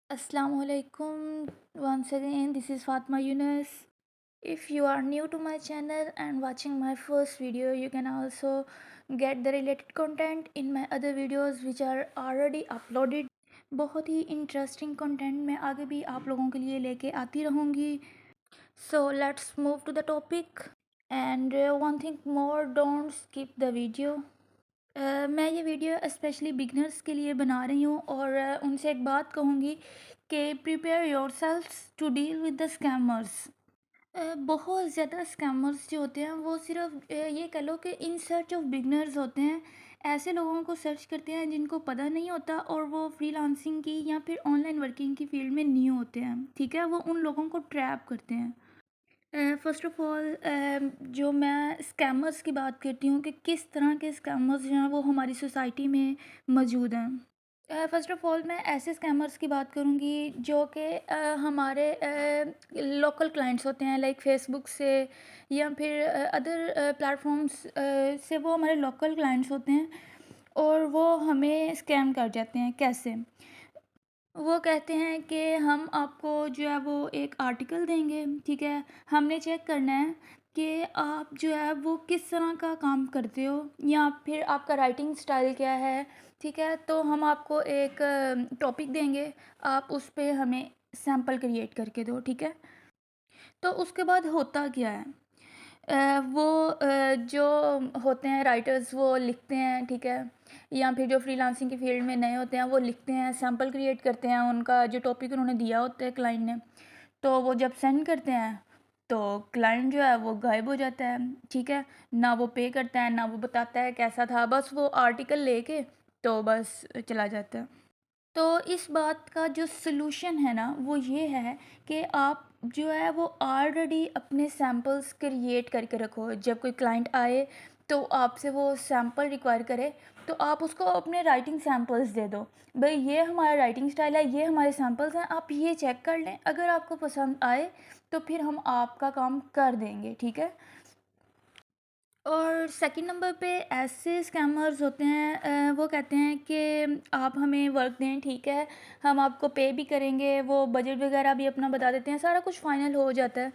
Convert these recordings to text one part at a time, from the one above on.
Assalamualaikum. Once again, this is Fatma Yunus. If you are new to my channel and watching my first video, you can also get the related content in my other videos which are already uploaded. बहुत ही interesting content मैं आगे भी आप लोगों के लिए लेके आती रहूँगी. So let's move to the topic. And one thing more, don't skip the video. मैं ये वीडियो स्पेशली बिगनर्स के लिए बना रही हूँ और उनसे एक बात कहूँगी कि prepare yourselves to deal with the scammers. बहुत ज़्यादा स्कैमर्स जो होते हैं वो सिर्फ ये कह लो कि इन सर्च ऑफ बिगनर्स होते हैं. ऐसे लोगों को सर्च करते हैं जिनको पता नहीं होता और वो फ्रीलांसिंग की या फिर ऑनलाइन वर्किंग की फील्ड में न्यू होते हैं. ठीक है, वो उन लोगों को ट्रैप करते हैं. फ़र्स्ट ऑफ़ ऑल जो मैं स्कैमर्स की बात करती हूँ कि किस तरह के स्कैमर्स जो हैं वो हमारी सोसाइटी में मौजूद हैं. फ़र्स्ट ऑफ़ ऑल मैं ऐसे स्कैमर्स की बात करूँगी जो कि हमारे लोकल क्लाइंट्स होते हैं, लाइक फ़ेसबुक से या फिर अदर प्लेटफ़ॉर्म्स से. वो हमारे लोकल क्लाइंट्स होते हैं और वो हमें स्कैम कर जाते हैं. कैसे? वो कहते हैं कि हम आपको जो है वो एक आर्टिकल देंगे, ठीक है? हमने चेक करना है कि आप जो है वो किस तरह का काम करते हो या फिर आपका राइटिंग स्टाइल क्या है, ठीक है? तो हम आपको एक टॉपिक देंगे, आप उस पे हमें सैंपल क्रिएट करके दो, ठीक है? तो उसके बाद होता क्या है? वो जो होते हैं राइटर्स वो लिखते हैं, ठीक है? या फिर जो फ्रीलांसिंग की फील्ड में नए होते हैं वो लिखते हैं, सैंपल क्रिएट करते हैं, उनका जो टॉपिक उन्होंने दिया होता है क्लाइंट ने. तो वो जब सेंड करते हैं तो क्लाइंट जो है वो गायब हो जाता है, ठीक है? ना वो पे करता है, ना वो बताता है कैसा था, बस वो आर्टिकल लेके तो बस चला जाता है. तो इस बात का जो सलूशन है ना वो ये है कि आप जो है वो ऑलरेडी अपने सैम्पल्स क्रिएट करके रखो. जब कोई क्लाइंट आए तो आपसे वो सैम्पल रिक्वायर करे तो आप उसको अपने राइटिंग सैम्पल्स दे दो. भाई ये हमारा राइटिंग स्टाइल है, ये हमारे सैम्पल्स हैं, आप ये चेक कर लें, अगर आपको पसंद आए तो फिर हम आपका काम कर देंगे, ठीक है? और सेकंड नंबर पे ऐसे स्कैमर्स होते हैं, वो कहते हैं कि आप हमें वर्क दें, ठीक है? हम आपको पे भी करेंगे, वो बजट वगैरह भी अपना बता देते हैं, सारा कुछ फाइनल हो जाता है.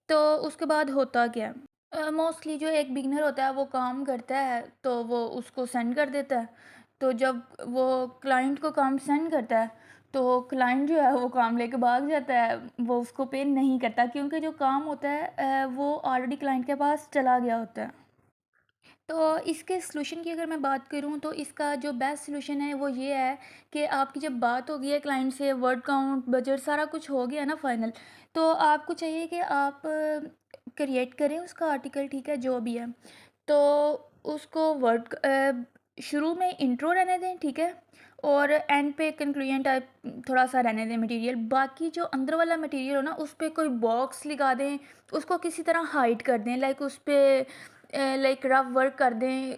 तो उसके बाद होता क्या है? मोस्टली जो एक बिगिनर होता है वो काम करता है तो वो उसको सेंड कर देता है. तो जब वो क्लाइंट को काम सेंड करता है तो क्लाइंट जो है वो काम लेके भाग जाता है, वो उसको पे नहीं करता क्योंकि जो काम होता है वो ऑलरेडी क्लाइंट के पास चला गया होता है. तो इसके सलूशन की अगर मैं बात करूँ तो इसका जो बेस्ट सलूशन है वो ये है कि आपकी जब बात हो गई है क्लाइंट से, वर्ड काउंट, बजट सारा कुछ हो गया ना फाइनल, तो आपको चाहिए कि आप क्रिएट करें उसका आर्टिकल, ठीक है? जो भी है. तो उसको शुरू में इंट्रो रहने दें, ठीक है? और एंड पे कंक्लूजन टाइप थोड़ा सा रहने दें मटेरियल. बाकी जो अंदर वाला मटेरियल हो ना उस पे कोई बॉक्स लगा दें, उसको किसी तरह हाइड कर दें, लाइक उस पे लाइक रफ वर्क कर दें,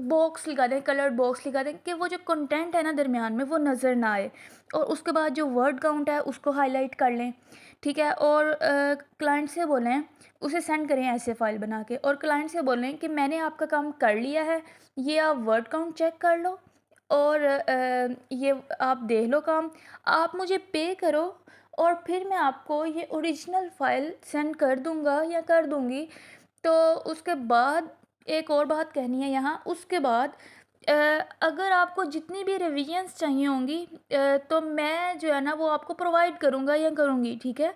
बॉक्स लगा दें, कलर्ड बॉक्स लगा दें कि वो जो कंटेंट है ना दरमियान में वो नज़र ना आए. और उसके बाद जो वर्ड काउंट है उसको हाईलाइट कर लें, ठीक है? और क्लाइंट से बोलें, उसे सेंड करें ऐसे फ़ाइल बना के, और क्लाइंट से बोलें कि मैंने आपका काम कर लिया है, ये आप वर्ड काउंट चेक कर लो और ये आप देख लो काम, आप मुझे पे करो और फिर मैं आपको ये ओरिजिनल फ़ाइल सेंड कर दूँगा या कर दूँगी. तो उसके बाद एक और बात कहनी है यहाँ, उसके बाद अ, अगर आपको जितनी भी रिविजन्स चाहिए होंगी तो मैं जो है ना वो आपको प्रोवाइड करूँगा या करूँगी, ठीक है?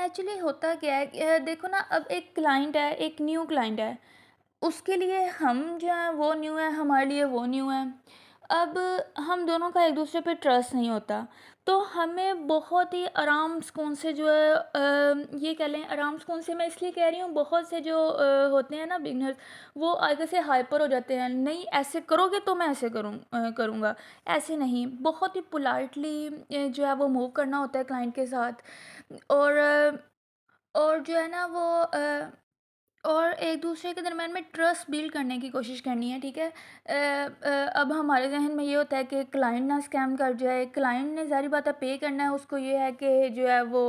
एक्चुअली होता क्या है देखो ना, अब एक क्लाइंट है, एक न्यू क्लाइंट है, उसके लिए हम जो हैं वो न्यू है, हमारे लिए वो न्यू है. अब हम दोनों का एक दूसरे पे ट्रस्ट नहीं होता, तो हमें बहुत ही आराम सुकून से जो है ये कह लें, आराम सुकून से मैं इसलिए कह रही हूँ, बहुत से जो होते हैं ना बिगनर्स, वो आगे से हाइपर हो जाते हैं, नहीं ऐसे करोगे तो मैं ऐसे करूँगा, ऐसे नहीं, बहुत ही पोलाइटली जो है वो मूव करना होता है क्लाइंट के साथ. और और जो है ना वो और एक दूसरे के दरम्यान में ट्रस्ट बिल्ड करने की कोशिश करनी है, ठीक है? अब हमारे जहन में ये होता है कि क्लाइंट ना स्कैम कर जाए, क्लाइंट ने ज़ाहिर बात है पे करना है, उसको ये है कि जो है वो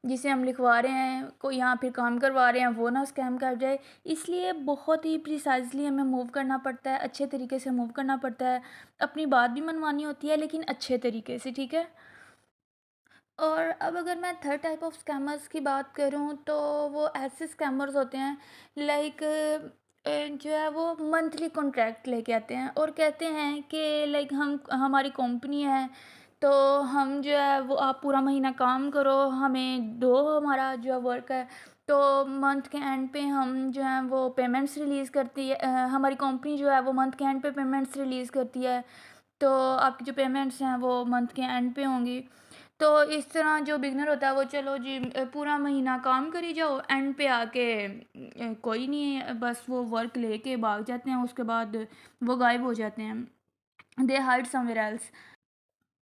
जिसे हम लिखवा रहे हैं को यहाँ फिर काम करवा रहे हैं वो ना स्कैम कर जाए. इसलिए बहुत ही प्रिसाइजली हमें मूव करना पड़ता है, अच्छे तरीके से मूव करना पड़ता है, अपनी बात भी मनवानी होती है लेकिन अच्छे तरीके से, ठीक है? और अब अगर मैं थर्ड टाइप ऑफ स्कैमर्स की बात करूँ तो वो ऐसे स्कैमर्स होते हैं लाइक जो है वो मंथली कॉन्ट्रैक्ट लेके आते हैं और कहते हैं कि लाइक हम हमारी कंपनी है तो हम जो है वो आप पूरा महीना काम करो हमें दो हमारा जो वर्क है तो मंथ के एंड पे हम जो है वो पेमेंट्स रिलीज़ करती है हमारी कंपनी जो है वो मंथ के एंड पे पेमेंट्स रिलीज़ करती है तो आपकी जो पेमेंट्स हैं वो मंथ के एंड पे होंगी। तो इस तरह जो बिगिनर होता है वो चलो जी पूरा महीना काम करी जाओ एंड पे आके कोई नहीं है बस वो वर्क लेके भाग जाते हैं उसके बाद वो गायब हो जाते हैं दे हाइड समवेयर एल्स।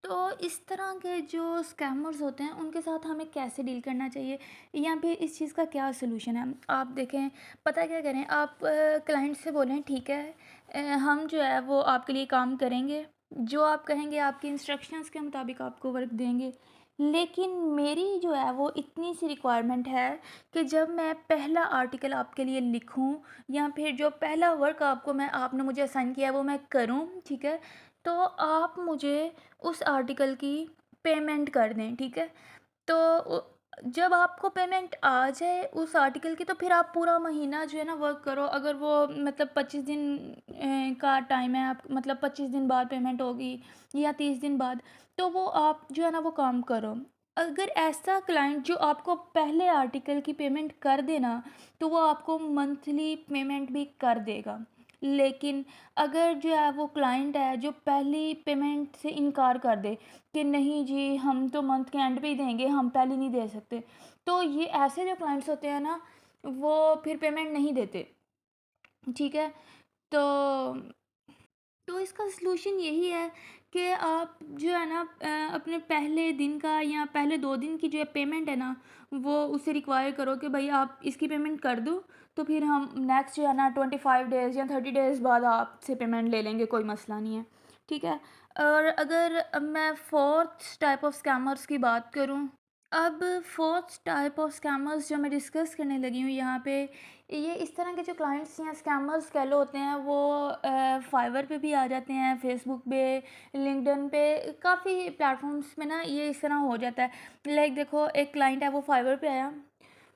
तो इस तरह के जो स्कैमर्स होते हैं उनके साथ हमें कैसे डील करना चाहिए या फिर इस चीज़ का क्या सलूशन है आप देखें। पता क्या करें आप क्लाइंट से बोलें ठीक है हम जो है वो आपके लिए काम करेंगे जो आप कहेंगे आपकी इंस्ट्रक्शंस के मुताबिक आपको वर्क देंगे लेकिन मेरी जो है वो इतनी सी रिक्वायरमेंट है कि जब मैं पहला आर्टिकल आपके लिए लिखूं या फिर जो पहला वर्क आपने मुझे असाइन किया है वो मैं करूं ठीक है तो आप मुझे उस आर्टिकल की पेमेंट कर दें ठीक है। तो जब आपको पेमेंट आ जाए उस आर्टिकल की तो फिर आप पूरा महीना जो है ना वर्क करो अगर वो मतलब 25 दिन का टाइम है आप मतलब 25 दिन बाद पेमेंट होगी या 30 दिन बाद तो वो आप जो है ना वो काम करो। अगर ऐसा क्लाइंट जो आपको पहले आर्टिकल की पेमेंट कर देना तो वो आपको मंथली पेमेंट भी कर देगा लेकिन अगर जो है वो क्लाइंट है जो पहली पेमेंट से इनकार कर दे कि नहीं जी हम तो मंथ के एंड पे ही देंगे हम पहले नहीं दे सकते तो ये ऐसे जो क्लाइंट्स होते हैं ना वो फिर पेमेंट नहीं देते ठीक है। तो इसका सलूशन यही है कि आप जो है ना अपने पहले दिन का या पहले 2 दिन की जो है पेमेंट है ना वो उससे रिक्वायर करो कि भाई आप इसकी पेमेंट कर दो तो फिर हम नेक्स्ट जो है ना 25 डेज़ या 30 डेज़ बाद आपसे पेमेंट ले लेंगे कोई मसला नहीं है ठीक है। और अगर अब मैं फोर्थ टाइप ऑफ स्कैमर्स की बात करूं अब फोर्थ टाइप ऑफ स्कैमर्स जो मैं डिस्कस करने लगी हूँ यहाँ पे ये इस तरह के जो क्लाइंट्स या स्कैमर्स कह लो होते हैं वो फाइवर पे भी आ जाते हैं फेसबुक पे लिंक्डइन पे काफ़ी प्लेटफॉर्म्स में ना ये इस तरह हो जाता है लाइक देखो एक क्लाइंट है वो फाइवर पे आया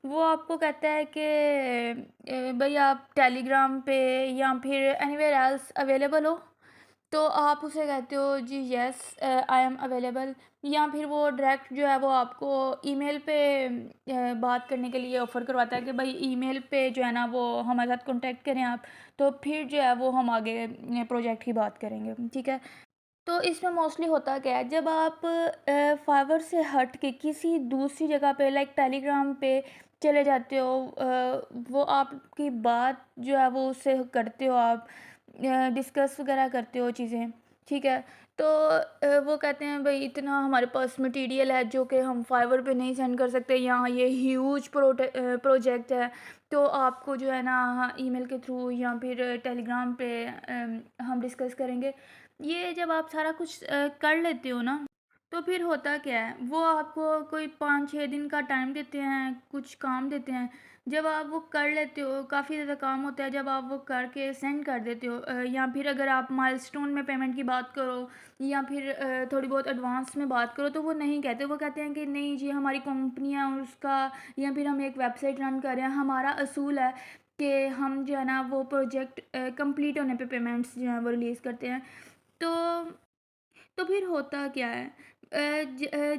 वो आपको कहता है कि भाई आप टेलीग्राम पे या फिर एनीवेयर एल्स अवेलेबल हो तो आप उसे कहते हो जी यस आई एम अवेलेबल या फिर वो डायरेक्ट जो है वो आपको ईमेल पे बात करने के लिए ऑफ़र करवाता है कि भाई ईमेल पे जो है ना वो हमारे साथ कांटेक्ट करें आप तो फिर जो है वो हम आगे प्रोजेक्ट की बात करेंगे ठीक है। तो इसमें मोस्टली होता क्या है जब आप फाइवर से हट के किसी दूसरी जगह पे लाइक टेलीग्राम पे चले जाते हो वो आपकी बात जो है वो उससे करते हो आप डिस्कस वगैरह करते हो चीज़ें ठीक है। तो वो कहते हैं भाई इतना हमारे पास मटेरियल है जो कि हम फाइवर पे नहीं सेंड कर सकते यहाँ ये ह्यूज प्रोजेक्ट है तो आपको जो है ना ईमेल के थ्रू या फिर टेलीग्राम पे हम डिस्कस करेंगे। ये जब आप सारा कुछ कर लेते हो ना तो फिर होता क्या है वो आपको कोई 5-6 दिन का टाइम देते हैं कुछ काम देते हैं जब आप वो कर लेते हो काफ़ी ज़्यादा काम होता है जब आप वो करके सेंड कर देते हो या फिर अगर आप माइलस्टोन में पेमेंट की बात करो या फिर थोड़ी बहुत एडवांस में बात करो तो वो नहीं कहते वो कहते हैं कि नहीं जी हमारी कंपनी है और उसका या फिर हम एक वेबसाइट रन कर रहे हैं हमारा असूल है कि हम जो है ना वो प्रोजेक्ट कंप्लीट होने पे पेमेंट्स जो है वो रिलीज़ करते हैं। तो फिर होता क्या है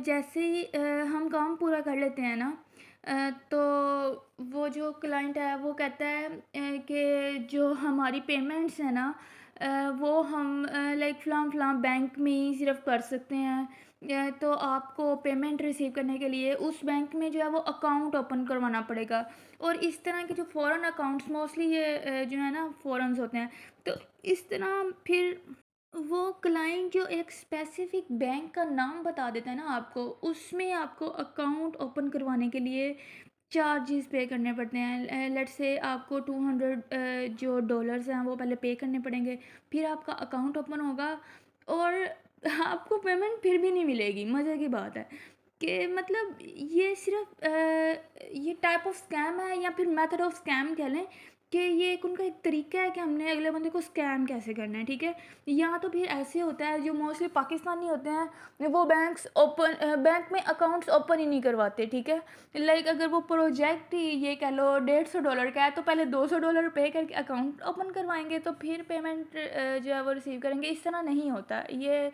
जैसे ही हम काम पूरा कर लेते हैं ना तो वो जो क्लाइंट है वो कहता है कि जो हमारी पेमेंट्स हैं ना वो हम लाइक फ़लाँ फ़लाँ बैंक में ही सिर्फ कर सकते हैं तो आपको पेमेंट रिसीव करने के लिए उस बैंक में जो है वो अकाउंट ओपन करवाना पड़ेगा। और इस तरह के जो फ़ॉरेन अकाउंट्स मोस्टली ये जो है ना फ़ॉरेन्स होते हैं तो इस तरह फिर वो क्लाइंट जो एक स्पेसिफिक बैंक का नाम बता देता है ना आपको उसमें आपको अकाउंट ओपन करवाने के लिए चार्जेस पे करने पड़ते हैं लेट्स से आपको 200 जो डॉलर्स हैं वो पहले पे करने पड़ेंगे फिर आपका अकाउंट ओपन होगा और आपको पेमेंट फिर भी नहीं मिलेगी। मज़े की बात है कि मतलब ये सिर्फ ये टाइप ऑफ स्कैम है या फिर मेथड ऑफ स्कैम कह लें कि ये एक उनका एक तरीका है कि हमने अगले बंदे को स्कैम कैसे करना है, ठीक है? या तो फिर ऐसे होता है जो मोस्टली पाकिस्तानी होते हैं, वो बैंक में अकाउंट्स ओपन ही नहीं करवाते, ठीक है? लाइक अगर वो प्रोजेक्ट ही ये कह लो $150 का है तो पहले $200 पे करके अकाउंट ओपन करवाएँगे तो फिर पेमेंट जो है वो रिसीव करेंगे, इस तरह नहीं होता। ये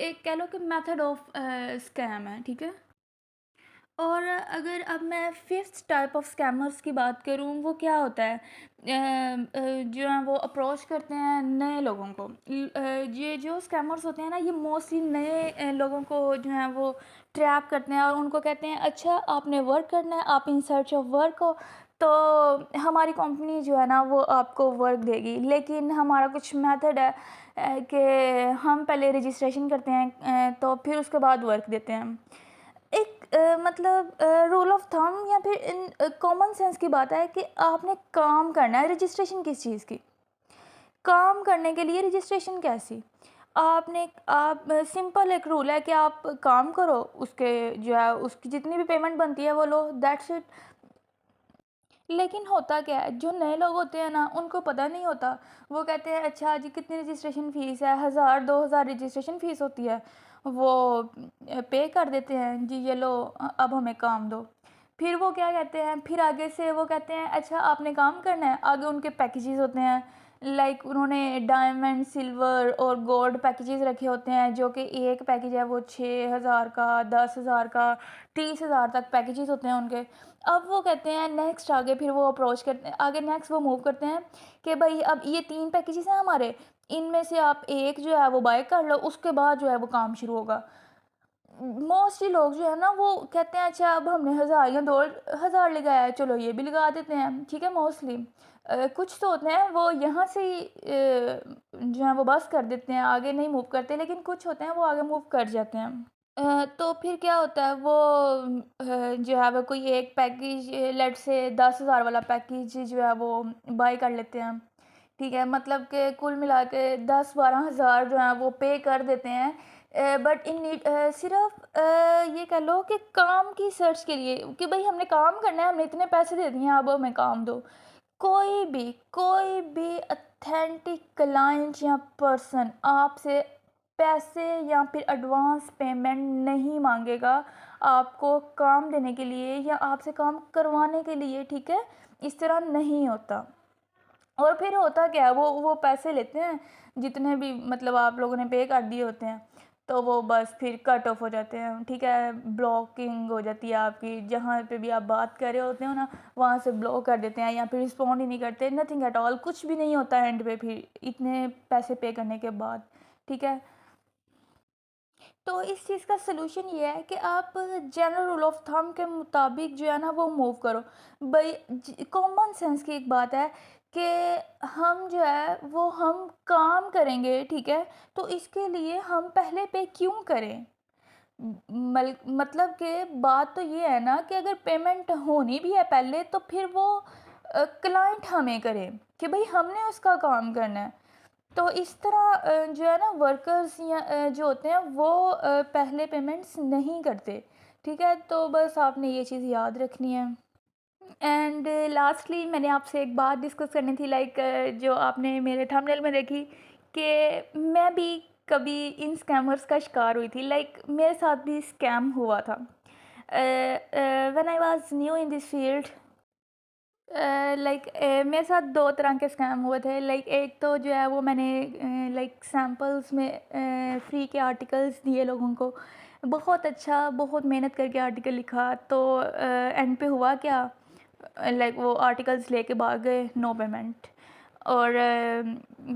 एक कह लो कि मेथड ऑफ स्कैम है, ठीक है? और अगर अब मैं फिफ्थ टाइप ऑफ स्कैमर्स की बात करूँ, वो क्या होता है, जो है वो अप्रोच करते हैं नए लोगों को। ये जो स्कैमर्स होते हैं ना, ये मोस्टली नए लोगों को जो है वो ट्रैप करते हैं और उनको कहते हैं अच्छा आपने वर्क करना है, आप इन सर्च ऑफ वर्क हो, तो हमारी कंपनी जो है ना वो आपको वर्क देगी। लेकिन हमारा कुछ मेथड है कि हम पहले रजिस्ट्रेशन करते हैं, तो फिर उसके बाद वर्क देते हैं। एक मतलब रूल ऑफ थंब या फिर इन कॉमन सेंस की बात है कि आपने काम करना है। रजिस्ट्रेशन किस चीज़ की? काम करने के लिए रजिस्ट्रेशन कैसी? आप सिंपल एक रूल है कि आप काम करो, उसके जो है उसकी जितनी भी पेमेंट बनती है वो लो, दैट्स इट। लेकिन होता क्या है, जो नए लोग होते हैं ना उनको पता नहीं होता। वो कहते हैं अच्छा जी कितनी रजिस्ट्रेशन फ़ीस है, 1000-2000 रजिस्ट्रेशन फ़ीस होती है। वो पे कर देते हैं, जी ये लो अब हमें काम दो। फिर वो क्या कहते हैं, फिर आगे से वो कहते हैं अच्छा आपने काम करना है। आगे उनके पैकेजेस होते हैं, लाइक उन्होंने डायमंड, सिल्वर और गोल्ड पैकेजेस रखे होते हैं, जो कि एक पैकेज है वो 6000 का, 10,000 का, 30,000 तक पैकेजेस होते हैं उनके। अब वो कहते हैं नेक्स्ट, आगे फिर वो अप्रोच करते हैं, आगे नेक्स्ट वो मूव करते हैं कि भाई अब ये 3 पैकेजेस हैं हमारे, इनमें से आप एक जो है वो बाय कर लो, उसके बाद जो है वो काम शुरू होगा। मोस्टली लोग जो है ना वो कहते हैं अच्छा अब हमने 1000 या 2000 लगाया है, चलो ये भी लगा देते हैं, ठीक है। मोस्टली कुछ तो होते हैं वो यहाँ से ही जो है वो बस कर देते हैं, आगे नहीं मूव करते, लेकिन कुछ होते हैं वो आगे मूव कर जाते हैं। तो फिर क्या होता है वो जो है वो कोई एक पैकेज, लेट्स से 10,000 वाला पैकेज जो है वो बाय कर लेते हैं, ठीक है। मतलब कि कुल मिला के 10-12 हज़ार जो है वो पे कर देते हैं, बट इन नीड सिर्फ ये कह लो कि काम की सर्च के लिए कि भाई हमने काम करना है, हमने इतने पैसे दे दिए हैं, अब हमें काम दो। कोई भी ऑथेंटिक क्लाइंट या पर्सन आपसे पैसे या फिर एडवांस पेमेंट नहीं मांगेगा आपको काम देने के लिए या आपसे काम करवाने के लिए, ठीक है। इस तरह नहीं होता। और फिर होता क्या है, वो पैसे लेते हैं जितने भी मतलब आप लोगों ने पे कर दिए होते हैं, तो वो बस फिर कट ऑफ हो जाते हैं, ठीक है। ब्लॉकिंग हो जाती है आपकी, जहाँ पे भी आप बात कर रहे होते हो ना वहाँ से ब्लॉक कर देते हैं या फिर रिस्पॉन्ड ही नहीं करते, नथिंग एट ऑल, कुछ भी नहीं होता है एंड पे फिर इतने पैसे पे करने के बाद, ठीक है। तो इस चीज़ का सलूशन ये है कि आप जनरल रूल ऑफ थंब के मुताबिक जो है ना वो मूव करो। भाई कॉमन सेंस की एक बात है कि हम जो है वो हम काम करेंगे, ठीक है। तो इसके लिए हम पहले पे क्यों करें? मतलब कि बात तो ये है ना कि अगर पेमेंट होनी भी है पहले तो फिर वो क्लाइंट हमें करे कि भाई हमने उसका काम करना है। तो इस तरह जो है ना वर्कर्स या जो होते हैं वो पहले पेमेंट्स नहीं करते, ठीक है। तो बस आपने ये चीज़ याद रखनी है। एंड लास्टली मैंने आपसे एक बात डिस्कस करनी थी, लाइक जो आपने मेरे थंबनेल में देखी कि मैं भी कभी इन स्कैमर्स का शिकार हुई थी, लाइक मेरे साथ भी स्कैम हुआ था when I was new in this field. Like मेरे साथ 2 तरह के स्कैम हुए थे। लाइक एक तो जो है वो मैंने लाइक सैम्पल्स में फ्री के आर्टिकल्स दिए लोगों को। बहुत अच्छा, बहुत मेहनत करके आर्टिकल लिखा, तो एंड पे हुआ क्या, लाइक वो आर्टिकल्स लेके भाग गए, नो पेमेंट। और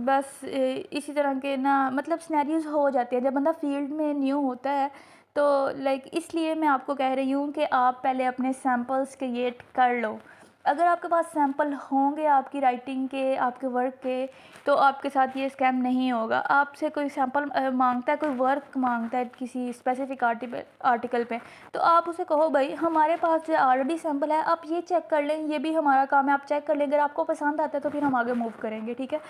बस इसी तरह के ना मतलब सिनेरियोज़ हो जाते हैं जब बंदा फील्ड में न्यू होता है। तो लाइक इसलिए मैं आपको कह रही हूँ कि आप पहले अपने सैम्पल्स क्रिएट कर लो। अगर आपके पास सैंपल होंगे आपकी राइटिंग के, आपके वर्क के, तो आपके साथ ये स्कैम नहीं होगा। आपसे कोई सैंपल मांगता है, कोई वर्क मांगता है किसी स्पेसिफिक आर्टिकल पे, तो आप उसे कहो भाई हमारे पास जो ऑलरेडी सैंपल है, आप ये चेक कर लें, ये भी हमारा काम है, आप चेक कर लें, अगर आपको पसंद आता है तो फिर हम आगे मूव करेंगे, ठीक है।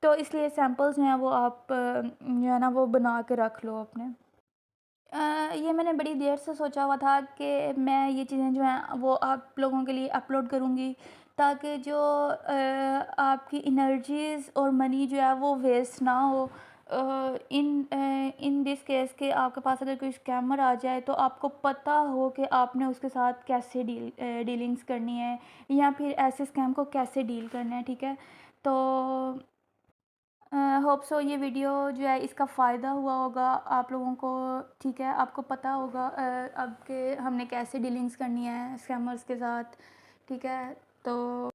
तो इसलिए सैंपल्स जो हैं वो आप जो है ना वो बना के रख लो अपने। ये मैंने बड़ी देर से सोचा हुआ था कि मैं ये चीज़ें जो हैं वो आप लोगों के लिए अपलोड करूँगी, ताकि जो आपकी एनर्जीज़ और मनी जो है वो वेस्ट ना हो। इन दिस केस के आपके पास अगर कोई स्कैमर आ जाए तो आपको पता हो कि आपने उसके साथ कैसे डीलिंग्स करनी है या फिर ऐसे स्कैम को कैसे डील करना है, ठीक है? तो होप सो ये वीडियो जो है इसका फ़ायदा हुआ होगा आप लोगों को, ठीक है? आपको पता होगा अब कि हमने कैसे डीलिंग्स करनी है स्कैमर्स के साथ, ठीक है? तो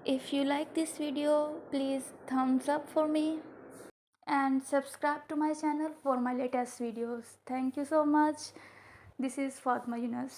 if you like this video please Thums up for me and subscribe to my channel for my latest videos. Thank you so much. This is Fatma Yunus.